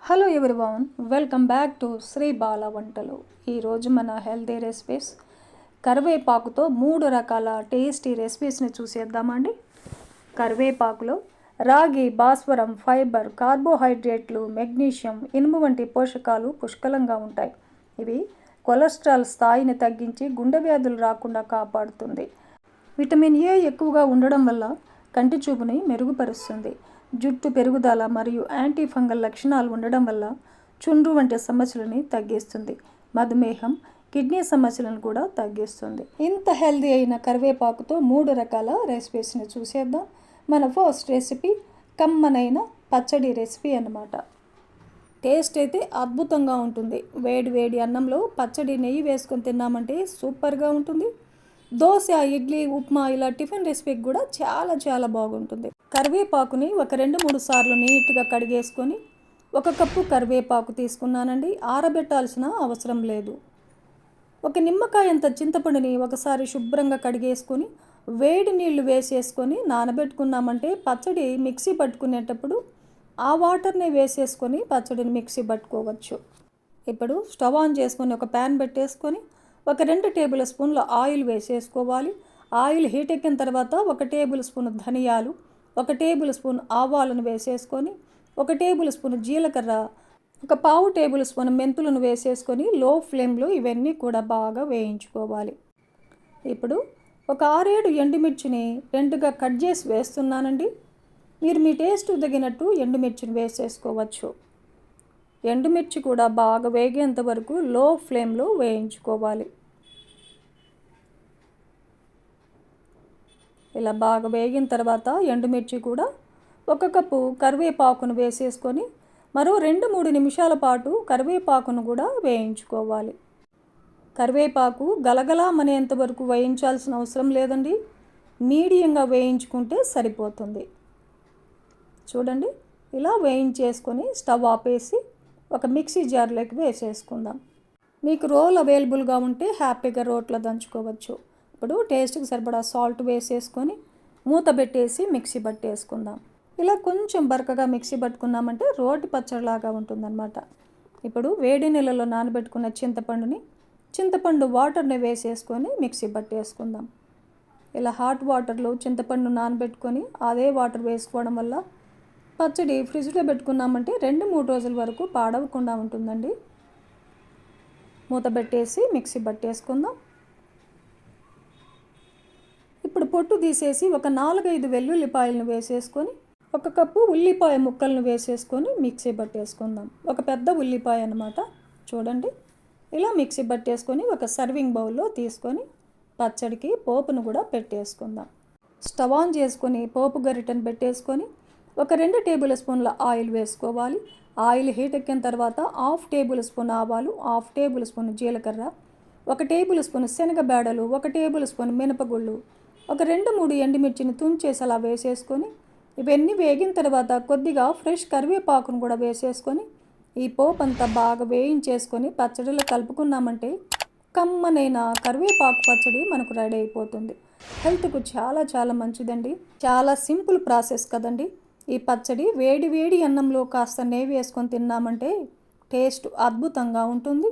Hello everyone, welcome back to Sri Bala Vantalu. ఈరోజు మన healthy recipes కరివేపాకుతో 3 రకాల టేస్టీ రెసిపీస్ని చూసేద్దామండి. కరివేపాకులో రాగి, భాస్వరం, ఫైబర్, కార్బోహైడ్రేట్లు, మెగ్నీషియం, ఇనుము వంటి పోషకాలు పుష్కలంగా ఉంటాయి. ఇవి కొలెస్ట్రాల్ స్థాయిని తగ్గించి గుండె వ్యాధులు రాకుండా కాపాడుతుంది. విటమిన్ ఏ ఎక్కువగా ఉండడం వల్ల కంటి చూపుని మెరుగుపరుస్తుంది. జుట్టు పెరుగుదల మరియు యాంటీ ఫంగల్ లక్షణాలు ఉండడం వల్ల చుండ్రు వంటి సమస్యలని తగ్గిస్తుంది. మధుమేహం, కిడ్నీ సమస్యలను కూడా తగ్గిస్తుంది. ఇంత హెల్దీ అయిన కరివేపాకుతో 3 రకాల రెసిపీస్ని చూసేద్దాం. మన ఫస్ట్ రెసిపీ కమ్మనైన పచ్చడి రెసిపీ అన్నమాట. టేస్ట్ అయితే అద్భుతంగా ఉంటుంది. వేడి వేడి అన్నంలో పచ్చడి నెయ్యి వేసుకొని తిన్నామంటే సూపర్గా ఉంటుంది. దోశ, ఇడ్లీ, ఉప్మా ఇలా టిఫిన్ రెసిపీకి కూడా చాలా బాగుంటుంది. కరివేపాకుని ఒక 2-3 సార్లు నీట్గా కడిగేసుకొని 1 కప్పు కరివేపాకు తీసుకున్నానండి. ఆరబెట్టాల్సిన అవసరం లేదు. 1 నిమ్మకాయంత చింతపండుని ఒకసారి శుభ్రంగా కడిగేసుకొని వేడి నీళ్లు వేసేసుకొని నానబెట్టుకున్నామంటే పచ్చడి మిక్సీ పట్టుకునేటప్పుడు ఆ వాటర్ని వేసేసుకొని పచ్చడిని మిక్సీ పట్టుకోవచ్చు. ఇప్పుడు స్టవ్ ఆన్ చేసుకొని ఒక ప్యాన్ పెట్టేసుకొని ఒక 2 టేబుల్ స్పూన్ల ఆయిల్ వేసేసుకోవాలి. ఆయిల్ హీట్ ఎక్కిన తర్వాత 1 టేబుల్ స్పూన్ ధనియాలు, 1 టేబుల్ స్పూన్ ఆవాలను వేసేసుకొని 1 టేబుల్ స్పూన్ జీలకర్ర, 1/2 టేబుల్ స్పూన్ మెంతులను వేసేసుకొని లో ఫ్లేమ్లో ఇవన్నీ కూడా బాగా వేయించుకోవాలి. ఇప్పుడు ఒక 6-7 ఎండుమిర్చిని 2గా కట్ చేసి వేస్తున్నానండి. మీరు మీ టేస్ట్ తగినట్టు ఎండుమిర్చిని వేసేసుకోవచ్చు. ఎండుమిర్చి కూడా బాగా వేగేంత వరకు లో ఫ్లేమ్లో వేయించుకోవాలి. ఇలా బాగా వేగిన తర్వాత ఎండుమిర్చి కూడా 1 కప్పు కరివేపాకును వేసేసుకొని మరో 2-3 నిమిషాల పాటు కరివేపాకును కూడా వేయించుకోవాలి. కరివేపాకు గలగలామనేంత వరకు వేయించాల్సిన అవసరం లేదండి. మీడియంగా వేయించుకుంటే సరిపోతుంది. చూడండి, ఇలా వేయించేసుకొని స్టవ్ ఆపేసి ఒక మిక్సీ జార్లోకి వేసేసుకుందాం. మీకు రోల్ అవైలబుల్గా ఉంటే హ్యాపీగా రోట్లో దంచుకోవచ్చు. ఇప్పుడు టేస్ట్కి సరిపడా సాల్ట్ వేసేసుకొని మూత పెట్టేసి మిక్సీ పట్టేసుకుందాం. ఇలా కొంచెం బరకగా మిక్సీ పట్టుకున్నామంటే రోటి పచ్చడిలాగా ఉంటుందన్నమాట. ఇప్పుడు వేడి నీళ్ళలో నానబెట్టుకున్న చింతపండు వాటర్ని వేసేసుకొని మిక్సీ పట్టేసుకుందాం. ఇలా హాట్ వాటర్లో చింతపండు నానబెట్టుకొని అదే వాటర్ వేసుకోవడం వల్ల పచ్చడి ఫ్రిడ్జ్లో పెట్టుకున్నామంటే 2-3 రోజుల వరకు పాడవకుండా ఉంటుందండి. మూత పెట్టేసి మిక్సీ పట్టేసుకుందాం. ఇప్పుడు పొట్టు తీసేసి ఒక 4-5 వెల్లుల్లిపాయలను వేసేసుకొని 1 కప్పు ఉల్లిపాయ ముక్కలను వేసేసుకొని మిక్సీ పట్టేసుకుందాం. ఒక పెద్ద ఉల్లిపాయ అన్నమాట. చూడండి, ఇలా మిక్సీ పట్టేసుకొని ఒక సర్వింగ్ బౌల్లో తీసుకొని పచ్చడికి పోపును కూడా పెట్టేసుకుందాం. స్టవ్ ఆన్ చేసుకొని పోపు గరిటెను పెట్టేసుకొని ఒక 2 టేబుల్ స్పూన్ల ఆయిల్ వేసుకోవాలి. ఆయిల్ హీట్ ఎక్కిన తర్వాత 1/2 టేబుల్ స్పూన్ ఆవాలు, 1/2 టేబుల్ స్పూన్ జీలకర్ర, 1 టేబుల్ స్పూన్ శనగబేడలు, 1 టేబుల్ స్పూన్ మినపగుళ్ళు, ఒక 2-3 ఎండుమిర్చిని తుంచేసి అలా వేసేసుకొని ఇవన్నీ వేగిన తర్వాత కొద్దిగా ఫ్రెష్ కరివేపాకును కూడా వేసేసుకొని ఈ పోపు అంతా బాగా వేయించేసుకొని పచ్చడిలో కలుపుకున్నామంటే కమ్మనైన కరివేపాకు పచ్చడి మనకు రెడీ అయిపోతుంది. హెల్త్కు చాలా మంచిదండి. చాలా సింపుల్ ప్రాసెస్ కదండి. ఈ పచ్చడి వేడి అన్నంలో కాస్త నెయ్యి వేసుకొని తిన్నామంటే టేస్ట్ అద్భుతంగా ఉంటుంది.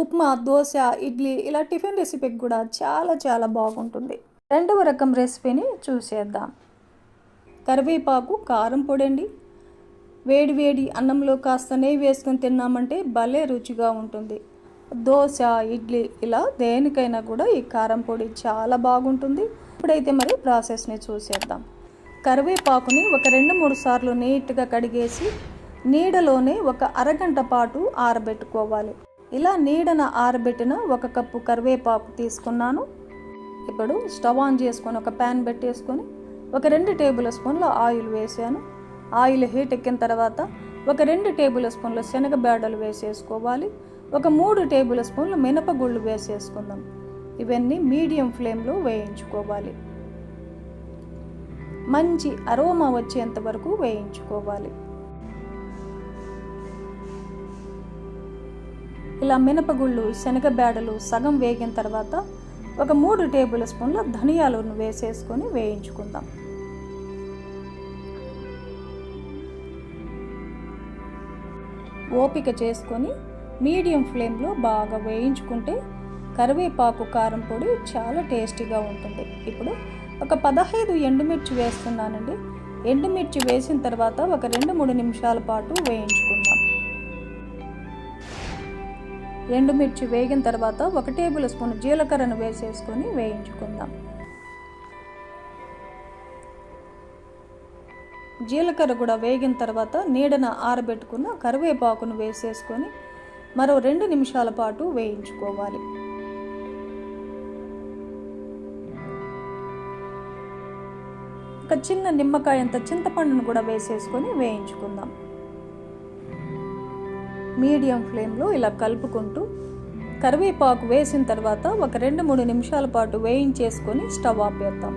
ఉప్మా, దోశ, ఇడ్లీ ఇలా టిఫిన్ రెసిపీకి కూడా చాలా బాగుంటుంది. 2వ రకం రెసిపీని చూసేద్దాం. కరివేపాకు కారం పొడి అండి. వేడి అన్నంలో కాస్త నెయ్యి వేసుకొని తిన్నామంటే భలే రుచిగా ఉంటుంది. దోశ, ఇడ్లీ ఇలా దేనికైనా కూడా ఈ కారం పొడి చాలా బాగుంటుంది. ఇప్పుడైతే మరి ప్రాసెస్ని చూసేద్దాం. కరివేపాకుని ఒక 2-3 సార్లు నీట్గా కడిగేసి నీడలోనే ఒక అరగంట పాటు ఆరబెట్టుకోవాలి. ఇలా నీడన ఆరబెట్టిన 1 కప్పు కరివేపాకు తీసుకున్నాను. ఇప్పుడు స్టవ్ ఆన్ చేసుకొని ఒక ప్యాన్ పెట్టేసుకొని ఒక 2 టేబుల్ స్పూన్ల ఆయిల్ వేసాను. ఆయిల్ హీట్ ఎక్కిన తర్వాత ఒక 2 టేబుల్ స్పూన్ల శనగబేడలు వేసేసుకోవాలి. ఒక 3 టేబుల్ స్పూన్ల మినపగుళ్ళు వేసేసుకుందాం. ఇవన్నీ మీడియం ఫ్లేమ్లో వేయించుకోవాలి. మంచి అరోమా వచ్చేంత వరకు వేయించుకోవాలి. ఇలా మినపగుళ్ళు, శనగబేడలు సగం వేగిన తర్వాత ఒక 3 టేబుల్ స్పూన్ల ధనియాలను వేసేసుకొని వేయించుకుందాం. ఓపిక చేసుకొని మీడియం ఫ్లేమ్లో బాగా వేయించుకుంటే కరివేపాకు కారం పొడి చాలా టేస్టీగా ఉంటుంది. ఇప్పుడు ఒక 15 ఎండుమిర్చి వేస్తున్నానండి. ఎండుమిర్చి వేసిన తర్వాత ఒక 2-3 నిమిషాల పాటు వేయించుకుందాం. ఎండుమిర్చి వేగిన తర్వాత 1 టేబుల్ స్పూన్ జీలకర్రను వేసేసుకొని వేయించుకుందాం. జీలకర్ర కూడా వేగిన తర్వాత నీడన ఆరబెట్టుకున్న కరివేపాకును వేసేసుకొని మరో 2 నిమిషాల పాటు వేయించుకోవాలి. ఒక చిన్న నిమ్మకాయ అంత చింతపండును కూడా వేసేసుకొని వేయించుకుందాం. మీడియం ఫ్లేమ్లో ఇలా కలుపుకుంటూ కరివేపాకు వేసిన తర్వాత ఒక 2-3 నిమిషాల పాటు వేయించేసుకొని స్టవ్ ఆపేద్దాం.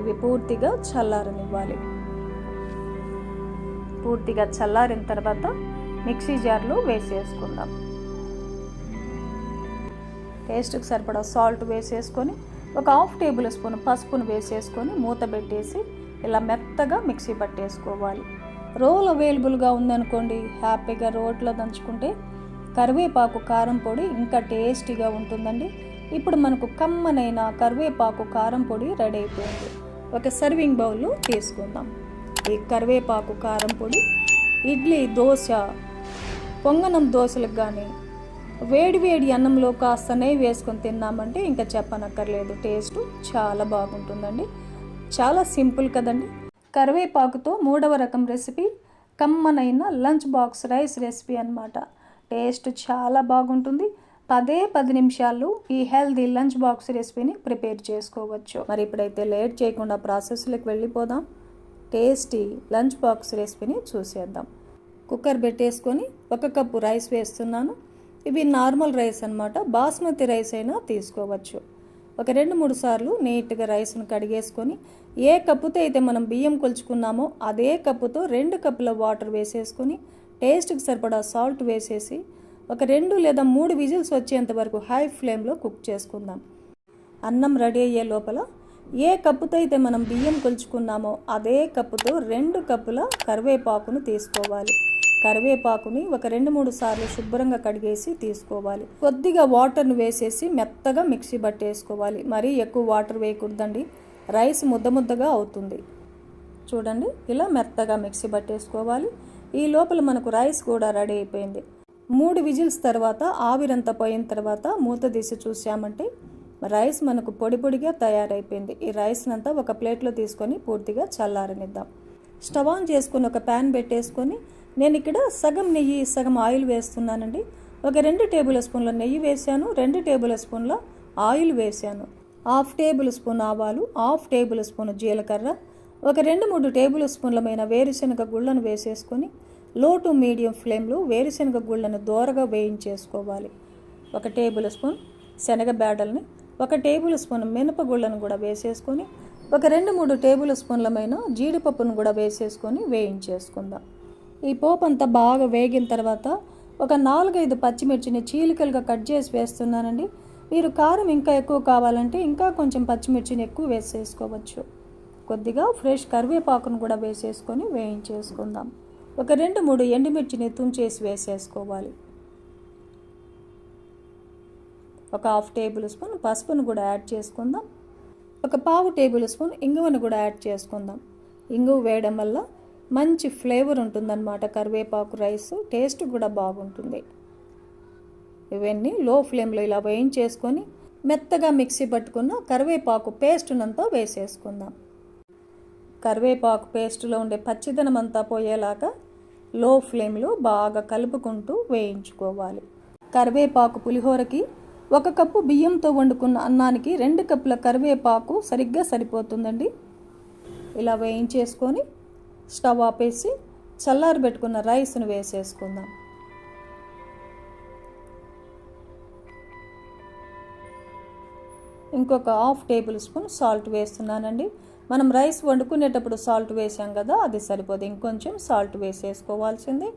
ఇవి పూర్తిగా చల్లారనివ్వాలి. పూర్తిగా చల్లారిన తర్వాత మిక్సీ జార్లో వేసేసుకుందాం. టేస్ట్కి సరిపడా సాల్ట్ వేసేసుకొని ఒక 1/2 టేబుల్ స్పూన్ పసుపును వేసేసుకొని మూత పెట్టేసి ఇలా మెత్తగా మిక్సీ పట్టేసుకోవాలి. రోల్ అవైలబుల్గా ఉందనుకోండి, హ్యాపీగా రోట్లో దంచుకుంటే కరివేపాకు కారం పొడి ఇంకా టేస్టీగా ఉంటుందండి. ఇప్పుడు మనకు కమ్మనైన కరివేపాకు కారం పొడి రెడీ అయిపోయింది. ఒక సర్వింగ్ బౌల్లో తీసుకుందాం. ఈ కరివేపాకు కారం పొడి ఇడ్లీ, దోశ, పొంగనం దోశలకు కానీ వేడి అన్నంలో కాస్త నెయ్యి వేసుకొని తిన్నామంటే ఇంకా చెప్పనక్కర్లేదు. టేస్ట్ చాలా బాగుంటుందండి. చాలా సింపుల్ కదండి. కరివేపాకుతో 3వ రకం రెసిపీ కమ్మనైన లంచ్ బాక్స్ రైస్ రెసిపీ అన్నమాట. టేస్ట్ చాలా బాగుంటుంది. 10 నిమిషాల్లో ఈ హెల్దీ లంచ్ బాక్స్ రెసిపీని ప్రిపేర్ చేసుకోవచ్చు. మరి ఇప్పుడైతే లేట్ చేయకుండా ప్రాసెస్లోకి వెళ్ళిపోదాం. టేస్టీ లంచ్ బాక్స్ రెసిపీని చూసేద్దాం. కుక్కర్ పెట్టేసుకొని 1 కప్పు రైస్ వేస్తున్నాను. ఇవి నార్మల్ రైస్ అన్నమాట. బాస్మతి రైస్ అయినా తీసుకోవచ్చు. ఒక 2-3 సార్లు నీట్గా రైస్ను కడిగేసుకొని ఏ కప్పుతో అయితే మనం బియ్యం కొలుచుకున్నామో అదే కప్పుతో 2 కప్పుల వాటర్ వేసేసుకొని టేస్ట్కి సరిపడా సాల్ట్ వేసేసి ఒక 2 లేదా 3 విజిల్స్ వచ్చేంత వరకు హై ఫ్లేమ్లో కుక్ చేసుకుందాం. అన్నం రెడీ అయ్యే లోపల ఏ కప్పుతో అయితే మనం బియ్యం కొలుచుకున్నామో అదే కప్పుతో 2 కప్పుల కరివేపాకును తీసుకోవాలి. కరివేపాకుని ఒక 2-3 సార్లు శుభ్రంగా కడిగేసి తీసుకోవాలి. కొద్దిగా వాటర్ను వేసేసి మెత్తగా మిక్సీ పట్టేసుకోవాలి. మరీ ఎక్కువ వాటర్ వేయకూడదండి, రైస్ ముద్దగా అవుతుంది. చూడండి, ఇలా మెత్తగా మిక్సీ పట్టేసుకోవాలి. ఈ లోపల మనకు రైస్ కూడా రెడీ అయిపోయింది. 3 విజిల్స్ తర్వాత ఆవిరంతా పోయిన తర్వాత మూత తీసి చూసామంటే రైస్ మనకు పొడిగా తయారైపోయింది. ఈ రైస్నంతా ఒక ప్లేట్లో తీసుకొని పూర్తిగా చల్లారనిద్దాం. స్టవ్ ఆన్ చేసుకొని ఒక ప్యాన్ పెట్టేసుకొని నేను ఇక్కడ సగం నెయ్యి సగం ఆయిల్ వేస్తున్నానండి. ఒక 2 టేబుల్ స్పూన్ల నెయ్యి వేసాను, 2 టేబుల్ స్పూన్ల ఆయిల్ వేసాను. 1/2 టేబుల్ స్పూన్ ఆవాలు, 1/2 టేబుల్ స్పూన్ జీలకర్ర, ఒక 2-3 టేబుల్ స్పూన్లమైన వేరుశనగ గుళ్ళను వేసేసుకొని లో టు మీడియం ఫ్లేమ్లో వేరుశనగ గుళ్ళను దోరగా వేయించేసుకోవాలి. 1 టేబుల్ స్పూన్ శనగ బేడల్ని, 1 టేబుల్ స్పూన్ మినపగుళ్ళను కూడా వేసేసుకొని ఒక 2-3 టేబుల్ స్పూన్లమైన జీడిపప్పును కూడా వేసేసుకొని వేయించేసుకుందాం. ఈ పోపు అంతా బాగా వేగిన తర్వాత ఒక 4-5 పచ్చిమిర్చిని చీలికలుగా కట్ చేసి వేస్తున్నానండి. మీరు కారం ఇంకా ఎక్కువ కావాలంటే ఇంకా కొంచెం పచ్చిమిర్చిని ఎక్కువ వేసేసుకోవచ్చు. కొద్దిగా ఫ్రెష్ కరివేపాకును కూడా వేసేసుకొని వేయించేసుకుందాం. ఒక 2-3 ఎండుమిర్చిని తుంచేసి వేసేసుకోవాలి. ఒక 1/2 టేబుల్ స్పూన్ పసుపును కూడా యాడ్ చేసుకుందాం. ఒక 1/2 టేబుల్ స్పూన్ ఇంగువను కూడా యాడ్ చేసుకుందాం. ఇంగువ వేయడం వల్ల మంచి ఫ్లేవర్ ఉంటుందన్నమాట. కరివేపాకు రైస్ టేస్ట్ కూడా బాగుంటుంది. ఇవన్నీ లో ఫ్లేమ్లో ఇలా వేయించేసుకొని మెత్తగా మిక్సీ పట్టుకున్న కరివేపాకు పేస్టునంతా వేసేసుకుందాం. కరివేపాకు పేస్టులో ఉండే పచ్చిదనం అంతా పోయేలాగా లో ఫ్లేమ్లో బాగా కలుపుకుంటూ వేయించుకోవాలి. కరివేపాకు పులిహోరకి 1 కప్పు బియ్యంతో వండుకున్న అన్నానికి 2 కప్పుల కరివేపాకు సరిగ్గా సరిపోతుందండి. ఇలా వేయించేసుకొని స్టవ్ ఆపేసి చల్లారబెట్టుకున్న రైస్ను వేసేసుకుందాం. ఇంకొక 1/2 టేబుల్ స్పూన్ సాల్ట్ వేస్తున్నానండి. మనం రైస్ వండుకునేటప్పుడు సాల్ట్ వేసాం కదా, అది సరిపోదు, ఇంకొంచెం సాల్ట్ వేసేసుకోవాల్సింది.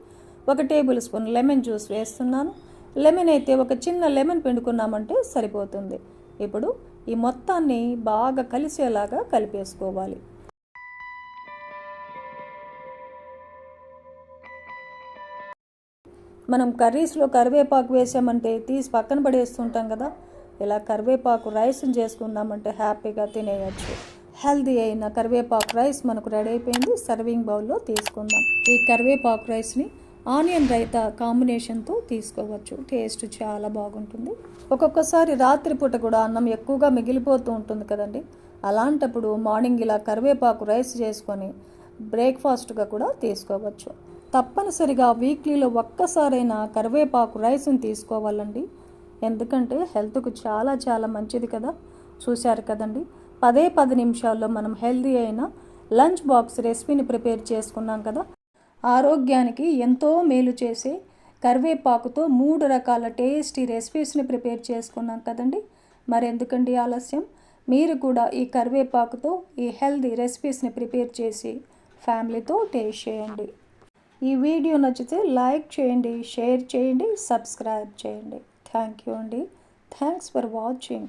1 టేబుల్ స్పూన్ లెమన్ జ్యూస్ వేస్తున్నాను. లెమన్ అయితే ఒక చిన్న లెమన్ పిండుకున్నామంటే సరిపోతుంది. ఇప్పుడు ఈ మొత్తాన్ని బాగా కలిసేలాగా కలిపేసుకోవాలి. మనం కర్రీస్లో కరివేపాకు వేసామంటే తీసి పక్కన పడేస్తుంటాం కదా. ఇలా కరివేపాకు రైస్ని చేసుకుందామంటే హ్యాపీగా తినేయచ్చు. హెల్దీ అయిన కరివేపాకు రైస్ మనకు రెడీ అయిపోయింది. సర్వింగ్ బౌల్లో తీసుకుందాం. ఈ కరివేపాకు రైస్ని ఆనియన్ రైతా కాంబినేషన్తో తీసుకోవచ్చు. టేస్ట్ చాలా బాగుంటుంది. ఒక్కొక్కసారి రాత్రిపూట కూడా అన్నం ఎక్కువగా మిగిలిపోతూ ఉంటుంది కదండి. అలాంటప్పుడు మార్నింగ్ ఇలా కరివేపాకు రైస్ చేసుకొని బ్రేక్ఫాస్ట్గా కూడా తీసుకోవచ్చు. తప్పనిసరిగా వీక్లీలో ఒక్కసారైనా కరివేపాకు రైస్ని తీసుకోవాలండి. ఎందుకంటే హెల్త్కు చాలా చాలా మంచిది కదా. చూశారు కదండి, 10 నిమిషాల్లో మనం హెల్దీ అయిన లంచ్ బాక్స్ రెసిపీని ప్రిపేర్ చేసుకున్నాం కదా. ఆరోగ్యానికి ఎంతో మేలు చేసే కరివేపాకుతో 3 రకాల టేస్టీ రెసిపీస్ని ప్రిపేర్ చేసుకున్నాం కదండి. మరెందుకండి ఆలస్యం, మీరు కూడా ఈ కరివేపాకుతో ఈ హెల్దీ రెసిపీస్ని ప్రిపేర్ చేసి ఫ్యామిలీతో టేస్ట్ చేయండి. ఈ వీడియో నచ్చితే లైక్ చేయండి, షేర్ చేయండి, సబ్స్క్రైబ్ చేయండి. థ్యాంక్ యూ అండి. Thanks for watching.